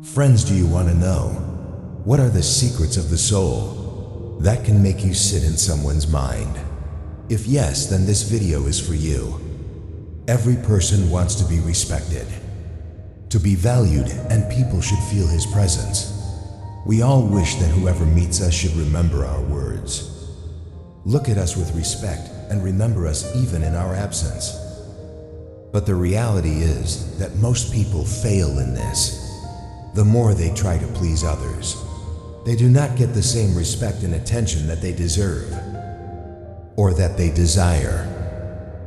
Friends, do you want to know what are the secrets of the soul that can make you sit in someone's mind? If yes, then this video is for you. Every person wants to be respected, to be valued, and people should feel his presence. We all wish that whoever meets us should remember our words, look at us with respect, and remember us even in our absence. But the reality is that most people fail in this. The more they try to please others, they do not get the same respect and attention that they deserve or that they desire.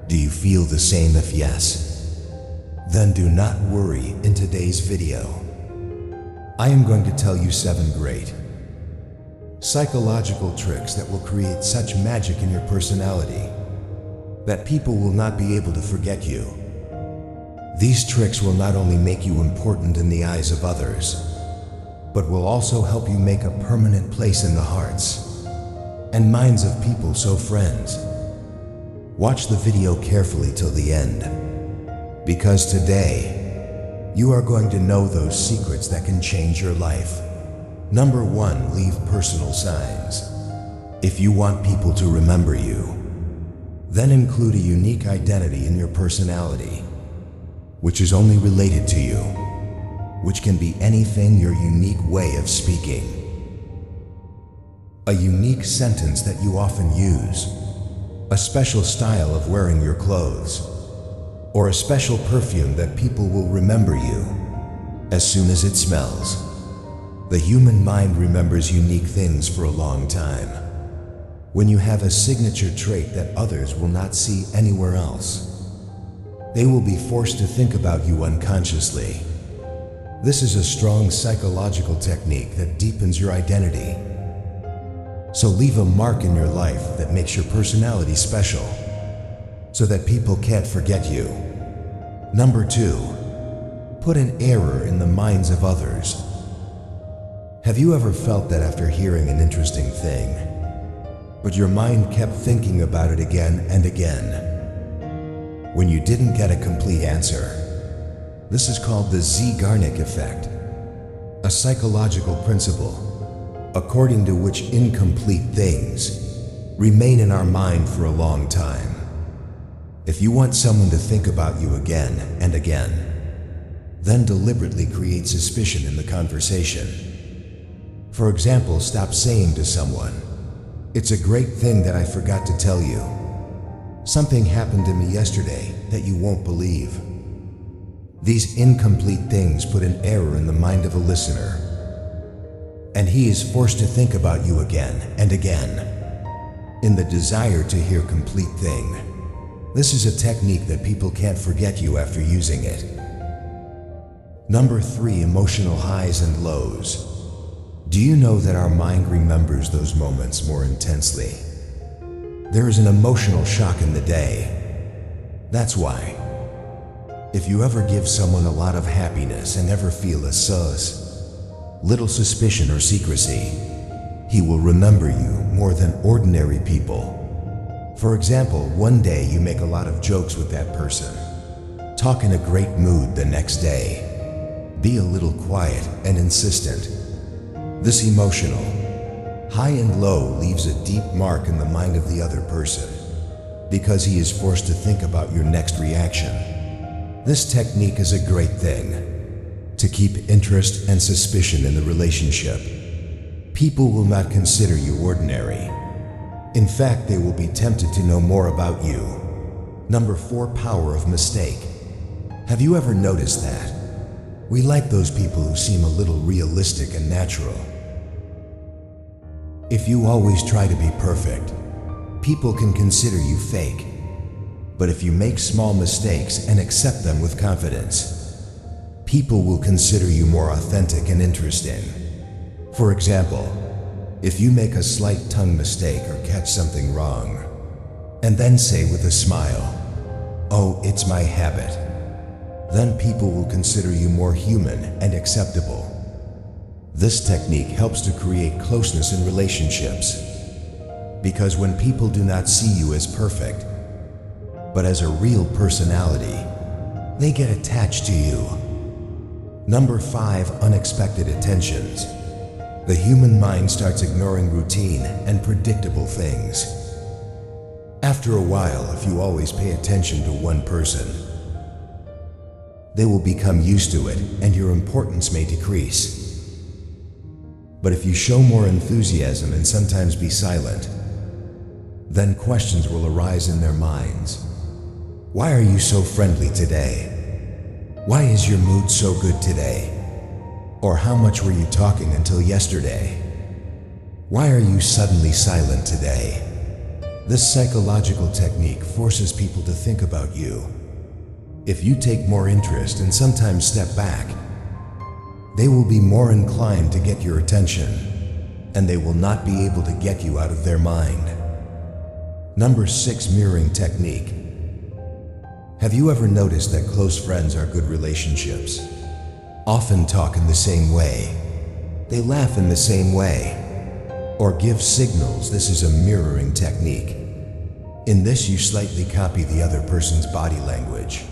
Do you feel the same? If yes, then do not worry. In today's video, I am going to tell you 7 great psychological tricks that will create such magic in your personality that people will not be able to forget you. These tricks will not only make you important in the eyes of others, but will also help you make a permanent place in the hearts and minds of people. So friends, watch the video carefully till the end, because today you are going to know those secrets that can change your life. Number 1, leave personal signs. If you want people to remember you, then include a unique identity in your personality, which is only related to you, which can be anything, your unique way of speaking, a unique sentence that you often use, a special style of wearing your clothes, or a special perfume that people will remember you as soon as it smells. The human mind remembers unique things for a long time. When you have a signature trait that others will not see anywhere else, they will be forced to think about you unconsciously. This is a strong psychological technique that deepens your identity. So leave a mark in your life that makes your personality special, so that people can't forget you. Number 2, put an error in the minds of others. Have you ever felt that after hearing an interesting thing, but your mind kept thinking about it again and again? When you didn't get a complete answer. This is called the Zeigarnik effect, a psychological principle according to which incomplete things remain in our mind for a long time. If you want someone to think about you again and again, then deliberately create suspicion in the conversation. For example, stop saying to someone, "It's a great thing that I forgot to tell you. Something happened to me yesterday that you won't believe." These incomplete things put an error in the mind of a listener, and he is forced to think about you again and again in the desire to hear complete thing. This is a technique that people can't forget you after using it. Number 3, emotional highs and lows. Do you know that our mind remembers those moments more intensely? There is an emotional shock in the day. That's why, if you ever give someone a lot of happiness and ever feel a little suspicion or secrecy, he will remember you more than ordinary people. For example, one day you make a lot of jokes with that person, talk in a great mood the next day, be a little quiet and insistent. This emotional high and low leaves a deep mark in the mind of the other person because he is forced to think about your next reaction. This technique is a great thing to keep interest and suspicion in the relationship. People will not consider you ordinary. In fact, they will be tempted to know more about you. Number 4, power of mistake. Have you ever noticed that? We like those people who seem a little realistic and natural. If you always try to be perfect, people can consider you fake. But if you make small mistakes and accept them with confidence, people will consider you more authentic and interesting. For example, if you make a slight tongue mistake or catch something wrong, and then say with a smile, "Oh, it's my habit," then people will consider you more human and acceptable. This technique helps to create closeness in relationships, because when people do not see you as perfect, but as a real personality, they get attached to you. Number 5. Unexpected attentions. The human mind starts ignoring routine and predictable things. After a while, if you always pay attention to one person, they will become used to it and your importance may decrease. But if you show more enthusiasm and sometimes be silent, then questions will arise in their minds. Why are you so friendly today? Why is your mood so good today? Or how much were you talking until yesterday? Why are you suddenly silent today? This psychological technique forces people to think about you. If you take more interest and sometimes step back, they will be more inclined to get your attention, and they will not be able to get you out of their mind. Number 6. Mirroring technique. Have you ever noticed that close friends are good relationships? Often talk in the same way, they laugh in the same way, or give signals. This is a mirroring technique. In this, you slightly copy the other person's body language,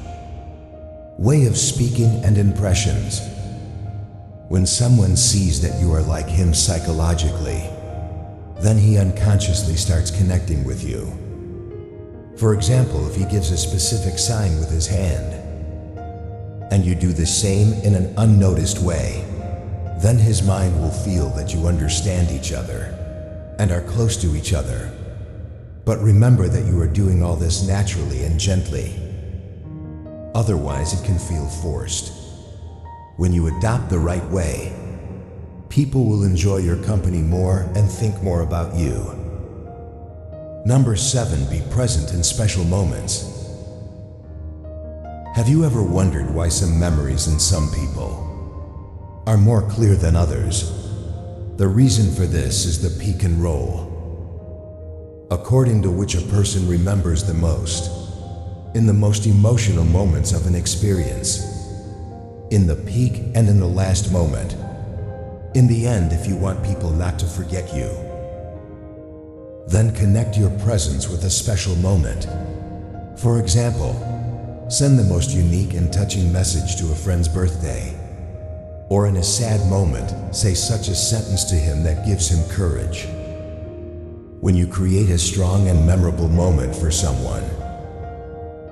way of speaking, and impressions. When someone sees that you are like him psychologically, then he unconsciously starts connecting with you. For example, if he gives a specific sign with his hand, and you do the same in an unnoticed way, then his mind will feel that you understand each other and are close to each other. But remember that you are doing all this naturally and gently. Otherwise, it can feel forced. When you adopt the right way, people will enjoy your company more and think more about you. Number 7. Be present in special moments. Have you ever wondered why some memories in some people are more clear than others? The reason for this is the peak and roll, according to which a person remembers the most, in the most emotional moments of an experience, in the peak and in the last moment. In the end, if you want people not to forget you, then connect your presence with a special moment. For example, send the most unique and touching message to a friend's birthday. Or in a sad moment, say such a sentence to him that gives him courage. When you create a strong and memorable moment for someone,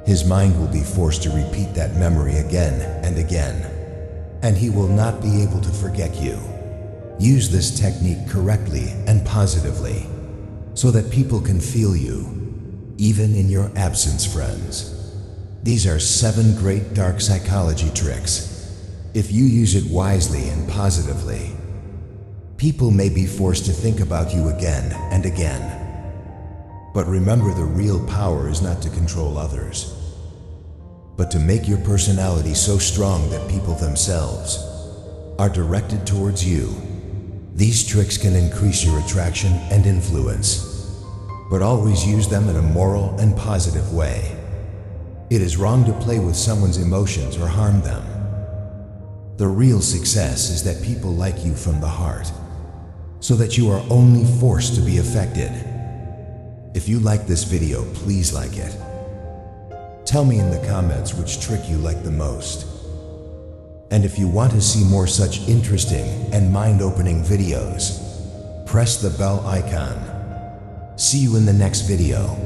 his mind will be forced to repeat that memory again and again, and he will not be able to forget you. Use this technique correctly and positively, so that people can feel you, even in your absence, friends. These are 7 great dark psychology tricks. If you use it wisely and positively, people may be forced to think about you again and again. But remember, the real power is not to control others, but to make your personality so strong that people themselves are directed towards you. These tricks can increase your attraction and influence, but always use them in a moral and positive way. It is wrong to play with someone's emotions or harm them. The real success is that people like you from the heart, so that you are only forced to be affected. If you like this video, please like it. Tell me in the comments which trick you like the most. And if you want to see more such interesting and mind-opening videos, press the bell icon. See you in the next video.